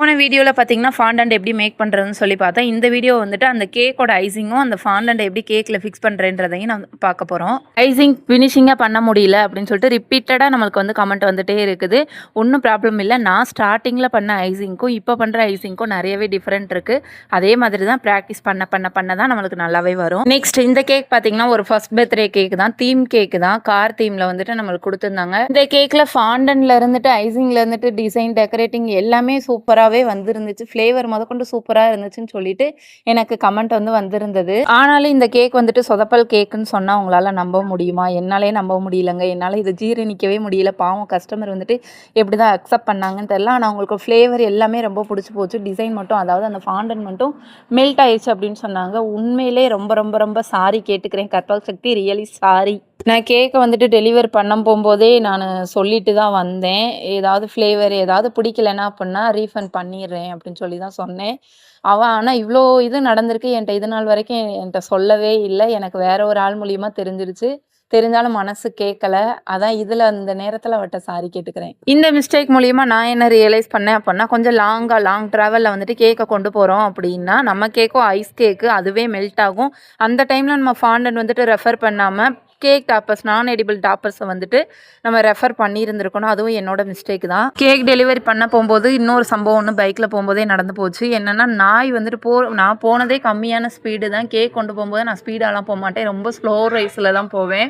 போன வீடியோவில் பார்த்தீங்கன்னா ஃபாண்டன்ட் எப்படி மேக் பண்ணுறதுன்னு சொல்லி பார்த்தேன். இந்த வீடியோ வந்துட்டு அந்த கேக்கோட ஐசிங்கும் அந்த ஃபாண்டன்ட் எப்படி கேக்கில் ஃபிக்ஸ் பண்ணுறேன்றதையும் நான் பார்க்க போகிறோம். ஐசிங் ஃபினிஷிங்காக பண்ண முடியல அப்படின்னு சொல்லிட்டு ரிப்பீட்டடாக நம்மளுக்கு வந்து கமெண்ட் வந்துட்டே இருக்குது. ஒன்றும் ப்ராப்ளம் இல்லை. நான் ஸ்டார்டிங்கில் பண்ண ஐசிங்க்கும் இப்போ பண்ணுற ஐசிங்க்கும் நிறையவே டிஃப்ரெண்ட் இருக்குது. அதே மாதிரி தான் ப்ராக்டிஸ் பண்ண தான் நம்மளுக்கு நல்லாவே வரும். நெக்ஸ்ட் இந்த கேக் பார்த்தீங்கன்னா ஒரு ஃபர்ஸ்ட் பர்த்டே கேக் தான், தீம் கேக்கு தான், கார் தீமில் வந்துட்டு நம்மளுக்கு கொடுத்துருந்தாங்க. இந்த கேக்கில் ஃபாண்டன்ட்ல இருந்துட்டு ஐசிங்கில் இருந்துட்டு டிசைன் டெக்கரேட்டிங் எல்லாமே சூப்பராகவே வந்திருந்துச்சு. ஃப்ளேவர் முதற்கொண்டு சூப்பராக இருந்துச்சுன்னு சொல்லிட்டு எனக்கு கமெண்ட் வந்து வந்திருந்தது. ஆனாலும் இந்த கேக் வந்துட்டு சொதப்பல் கேக்குன்னு சொன்னால் உங்களால் நம்ப முடியுமா? என்னாலே நம்ப முடியலங்க. என்னால் இதை ஜீரணிக்கவே முடியல. பாவம் கஸ்டமர் வந்துட்டு எப்படி தான் அக்செப்ட் பண்ணாங்கன்னு தெரியல. ஆனால் அவங்களுக்கு ஃப்ளேவர் எல்லாமே ரொம்ப பிடிச்சி போச்சு. டிசைன் மட்டும், அதாவது அந்த ஃபாண்டன்ட் மட்டும் மெல்ட் ஆயிடுச்சு அப்படின்னு சொன்னாங்க. உண்மையிலே ரொம்ப ரொம்ப ரொம்ப சாரி கேட்டுக்கிறேன் கற்பக சக்தி, ரியலி சாரி. நான் கேக்கை வந்துட்டு டெலிவர் பண்ண போகும்போதே நான் சொல்லிட்டு தான் வந்தேன். ஏதாவது ஃப்ளேவர் ஏதாவது பிடிக்கலன்னா அப்படின்னா ரீஃபண்ட் பண்ணிடுறேன் அப்படின்னு சொல்லி தான் சொன்னேன். ஆனால் இவ்வளோ இது நடந்திருக்கு. என்கிட்ட இது நாள் வரைக்கும் என்கிட்ட சொல்லவே இல்லை. எனக்கு வேற ஒரு ஆள் மூலியமாக தெரிஞ்சிருச்சு. தெரிஞ்சாலும் மனசு கேட்கல. அதான் இதில் அந்த நேரத்தில் அவட்ட சாரி கேட்டுக்கிறேன். இந்த மிஸ்டேக் மூலியமாக நான் என்ன ரியலைஸ் பண்ணேன் அப்படின்னா, கொஞ்சம் லாங் ட்ராவலில் வந்துட்டு கேக்கை கொண்டு போகிறோம் அப்படின்னா நம்ம கேக்கும் ஐஸ் கேக்கு அதுவே மெல்ட் ஆகும். அந்த டைமில் நம்ம ஃபாண்டன்ட் வந்துட்டு ரெஃபர் பண்ணாமல் கேக் டாப்பர்ஸ், நான் எடிபிள் டாப்பர்ஸை வந்துட்டு நம்ம ரெஃபர் பண்ணியிருந்துருக்கணும். அதுவும் என்னோட மிஸ்டேக் தான். கேக் டெலிவரி பண்ண போகும்போது இன்னொரு சம்பவம் ஒன்று பைக்கில் போகும்போதே நடந்து போச்சு. என்னென்னா நாய் வந்துட்டு நான் போனதே கம்மியான ஸ்பீடு தான். கேக் கொண்டு போகும்போது நான் ஸ்பீடாலாம் போக மாட்டேன், ரொம்ப ஸ்லோ ரைஸில் தான் போவேன்.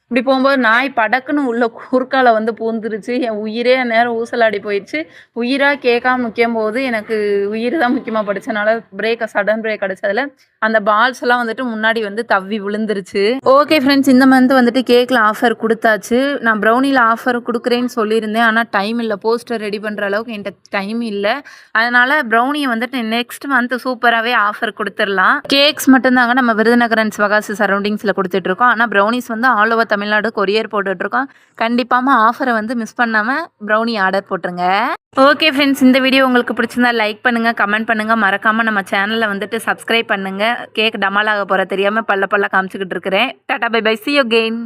இப்படி போகும்போது நாய் படக்குன்னு உள்ள குறுக்கால வந்து பூந்துருச்சு. என் உயிரே நேரம் ஊசலாடி போயிடுச்சு. உயிராக கேட்காம முக்கியம் போது எனக்கு உயிர் தான் முக்கியமாக படித்தனால சடன் பிரேக் அடிச்சதில் அந்த பால்ஸ் எல்லாம் வந்துட்டு முன்னாடி வந்து தவ்வி விழுந்துருச்சு. ஓகே ஃப்ரெண்ட்ஸ், இந்த மந்த் வந்துட்டு கேக்கில் ஆஃபர் கொடுத்தாச்சு. நான் ப்ரௌனியில் ஆஃபர் கொடுக்குறேன்னு சொல்லியிருந்தேன். ஆனால் டைம் இல்லை. போஸ்டர் ரெடி பண்ணுற அளவுக்கு என்கிட்ட டைம் இல்லை. அதனால் ப்ரௌனியை வந்துட்டு நெக்ஸ்ட் மந்த் சூப்பராகவே ஆஃபர் கொடுத்துடலாம். கேக்ஸ் மட்டும்தாங்க நம்ம விருதுநகர் சிவகாசி சரௌண்டிங்ஸில் கொடுத்துட்ருக்கோம். ஆனால் ப்ரௌனிஸ் வந்து ஆல் ஓவர் தமிழ்நாடு கொரியர் போட்டுட்ருக்கோம். கண்டிப்பாக ஆஃபரை வந்து மிஸ் பண்ணாமல் ப்ரௌனி ஆர்டர் போட்டுருங்க. ஓகே ஃப்ரெண்ட்ஸ், இந்த வீடியோ உங்களுக்கு பிடிச்சிருந்தா லைக் பண்ணுங்கள், கமெண்ட் பண்ணுங்கள், மறக்காமல் நம்ம சேனலில் வந்துட்டு சப்ஸ்கிரைப் பண்ணுங்கள். கேக் டமால் ஆக போகிற தெரியாமல் பல்ல காமிச்சிக்கிட்டு இருக்கிறேன். Tata bye bye, see you again.